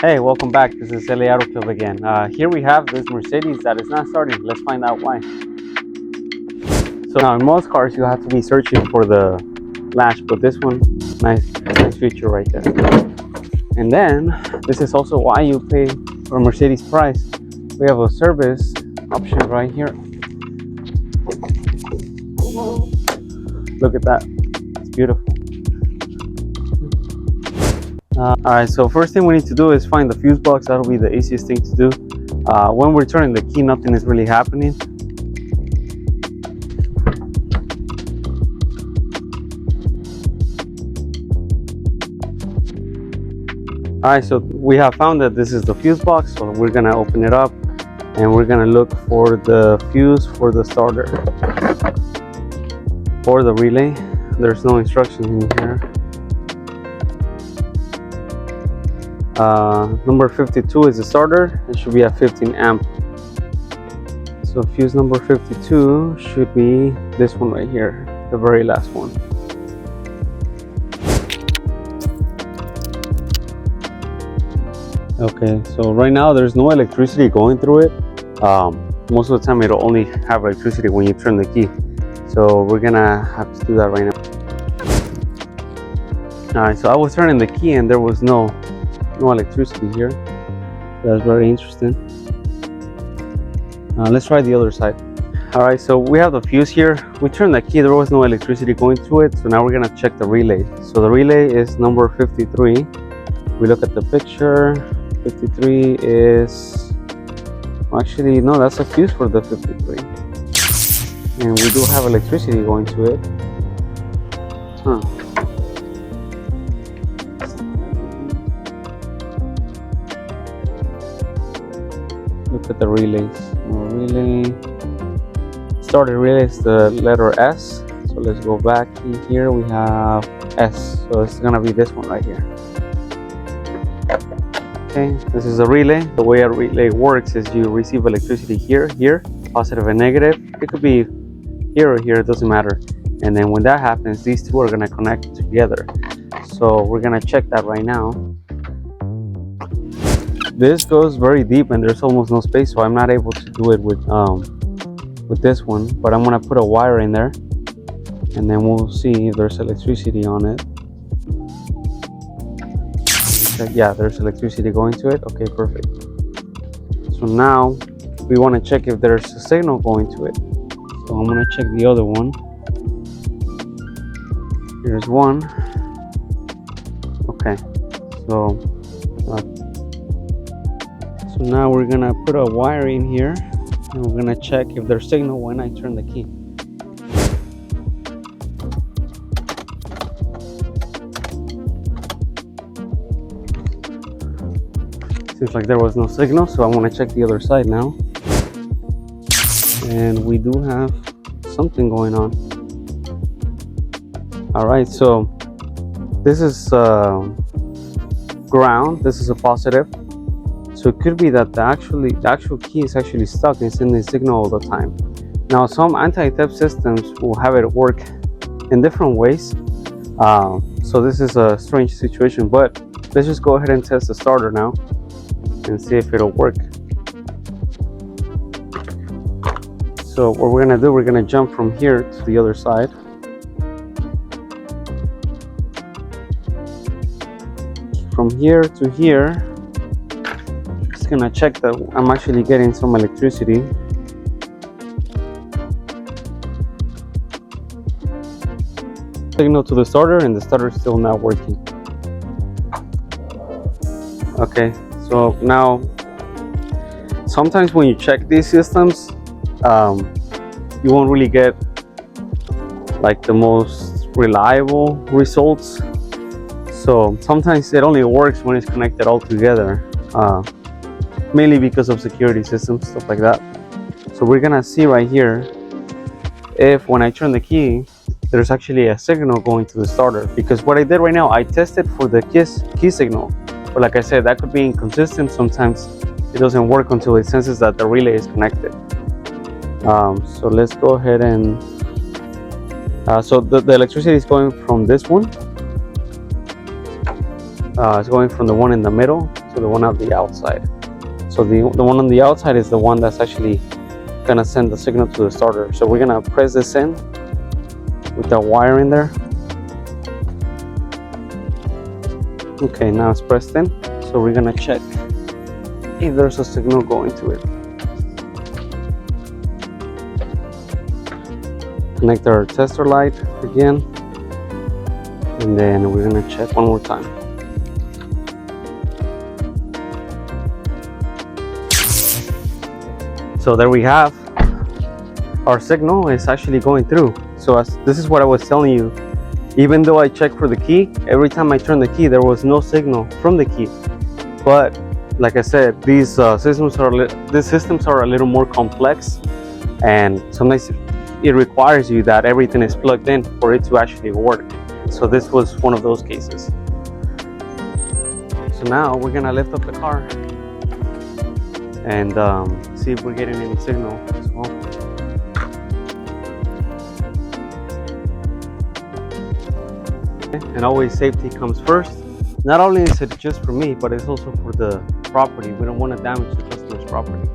Hey, welcome back. This is LA Auto Club again. Here we have this Mercedes that is not starting. Let's find out why. So now in most cars you have to be searching for the latch, but this one, nice feature right there. And then this is also why you pay for Mercedes price. We have a service option right here. Look at that, it's beautiful. Alright, so first thing we need to do is find the fuse box. That'll be the easiest thing to do. When we're turning the key, nothing is really happening. Alright, so we have found that this is the fuse box, so we're gonna open it up and we're gonna look for the fuse for the starter. For the relay, there's no instructions in here. Number 52 is the starter. It should be at 15 amp. So fuse number 52 should be this one right here, the very last one. Okay, so right now there's no electricity going through it. Most of the time it'll only have electricity when you turn the key. So we're gonna have to do that right now. Alright, so I was turning the key and there was no electricity here. That's very interesting. Let's try the other side. Alright, so we have the fuse here. We turned the key, there was no electricity going through it. So now we're gonna check the relay. So the relay is number 53. We look at the picture. 53 is, well, actually no, that's a fuse for the 53. And we do have electricity going to it. Look at the relays. Starter relay is the letter S. So let's go back in here. We have S. So it's gonna be this one right here. Okay, this is a relay. The way a relay works is you receive electricity here, positive and negative. It could be here or here, it doesn't matter. And then when that happens, these two are gonna connect together. So we're gonna check that right now. This goes very deep and there's almost no space, so I'm not able to do it with this one. But I'm gonna put a wire in there, and then we'll see if there's electricity on it. Yeah, there's electricity going to it. Okay, perfect. So now we want to check if there's a signal going to it. So I'm going to check the other one. Here's one. Okay, so now we're going to put a wire in here and we're going to check if there's signal when I turn the key. Seems like there was no signal, so I want to check the other side now. And we do have something going on. Alright, so this is ground, this is a positive. So it could be that the actual key is actually stuck and sending signal all the time. Now some anti-theft systems will have it work in different ways. So this is a strange situation, but let's just go ahead and test the starter now and see if it'll work. So what we're gonna do, we're gonna jump from here to the other side. From here to here, just gonna check that I'm actually getting some electricity. Signal to the starter, and the starter is still not working. Okay. So now, sometimes when you check these systems, you won't really get like the most reliable results. So sometimes it only works when it's connected all together, mainly because of security systems, stuff like that. So we're gonna see right here if when I turn the key, there's actually a signal going to the starter. Because what I did right now, I tested for the key signal. But like I said, that could be inconsistent. Sometimes it doesn't work until it senses that the relay is connected. So let's go ahead and so the electricity is going from this one It's going from the one in the middle to the one on the outside. So the one on the outside is the one that's actually gonna send the signal to the starter. So we're gonna press this in with the wire in there. Okay, now it's pressed in. So we're gonna check if there's a signal going to it. Connect our tester light again, and then we're gonna check one more time. So there we have our signal is actually going through. So this is what I was telling you. Even though I checked for the key, every time I turned the key, there was no signal from the key. But like I said, these systems are a little more complex, and sometimes it requires you that everything is plugged in for it to actually work. So this was one of those cases. So now we're gonna lift up the car and see if we're getting any signal as well. And always safety comes first. Not only is it just for me, but it's also for the property. We don't want to damage the customer's property.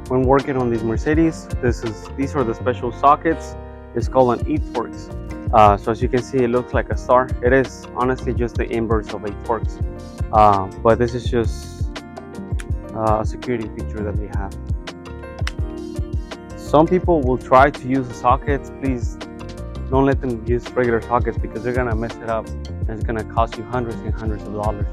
When working on these Mercedes, these are the special sockets. It's called an e-Torx. So as you can see, it looks like a star. It is honestly just the inverse of a Torx, but this is just a security feature that we have. Some people will try to use the sockets. Please don't let them use regular sockets because they're gonna mess it up and it's gonna cost you hundreds and hundreds of dollars.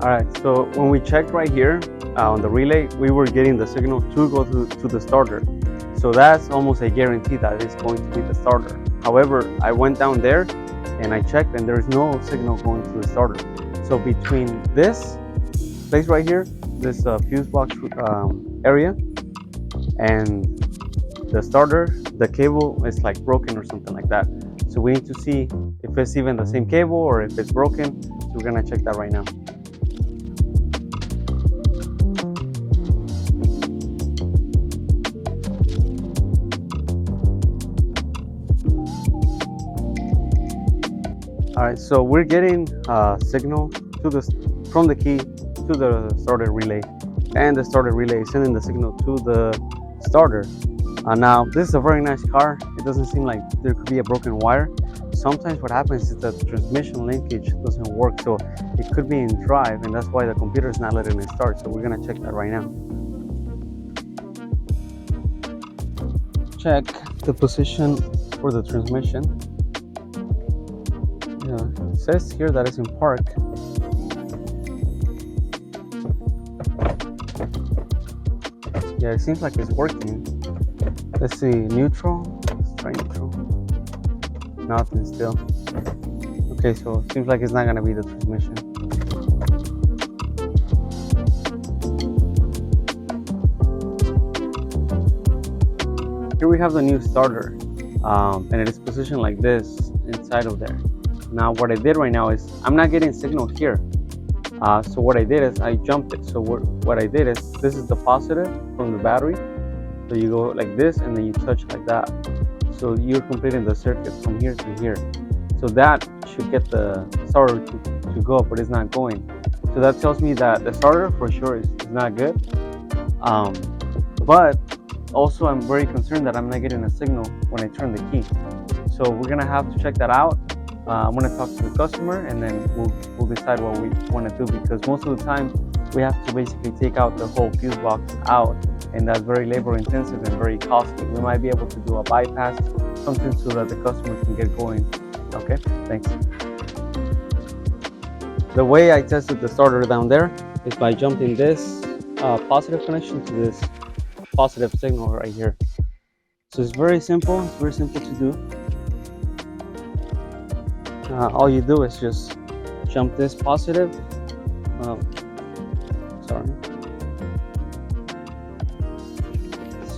All right, so when we checked right here on the relay, we were getting the signal to go to the starter. So that's almost a guarantee that it's going to be the starter. However, I went down there and I checked and there's no signal going to the starter. So between this place right here, this fuse box area, and the starter, the cable is like broken or something like that. So we need to see if it's even the same cable or if it's broken. So we're gonna check that right now. All right, so we're getting signal from the key to the starter relay, and the starter relay is sending the signal to the starter. Now, this is a very nice car. It doesn't seem like there could be a broken wire. Sometimes what happens is that the transmission linkage doesn't work, so it could be in drive, and that's why the computer is not letting it start. So we're gonna check that right now. Check the position for the transmission. It says here that it's in park. Yeah, it seems like it's working. Let's see, neutral. Let's try neutral. Nothing still. Okay, so it seems like it's not gonna be the transmission. Here we have the new starter, and it is positioned like this inside of there. Now what I did right now is I'm not getting signal here. So what I did is I jumped it. So what I did is this is the positive from the battery. So you go like this and then you touch like that. So you're completing the circuit from here to here. So that should get the starter to go, but it's not going. So that tells me that the starter for sure is not good. But also I'm very concerned that I'm not getting a signal when I turn the key. So we're gonna have to check that out. I'm gonna talk to the customer and then we'll decide what we want to do, because most of the time we have to basically take out the whole fuse box out, and that's very labor intensive and very costly. We might be able to do a bypass, something so that the customer can get going. Okay, thanks. The way I tested the starter down there is by jumping this positive connection to this positive signal right here. So it's very simple to do. All you do is just jump this positive, so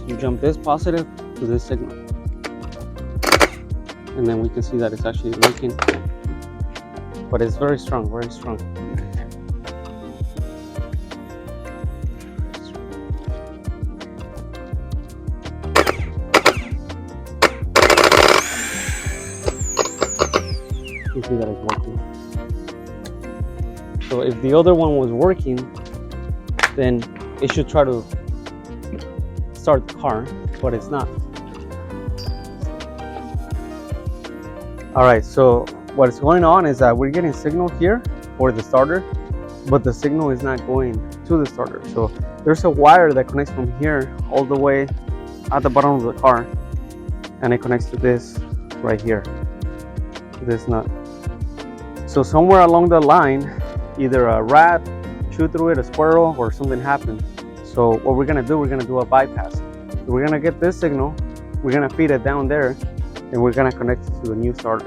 you jump this positive to this signal, and then we can see that it's actually linking. but it's very strong, very strong. You see that it's working. So if the other one was working, then it should try to start the car, but it's not. All right, so what's going on is that we're getting signal here for the starter, but the signal is not going to the starter. So there's a wire that connects from here all the way at the bottom of the car, and it connects to this right here, this nut. So somewhere along the line, either a rat chewed through it, a squirrel, or something happened. So what we're gonna do a bypass. So we're gonna get this signal, we're gonna feed it down there, and we're gonna connect it to the new starter.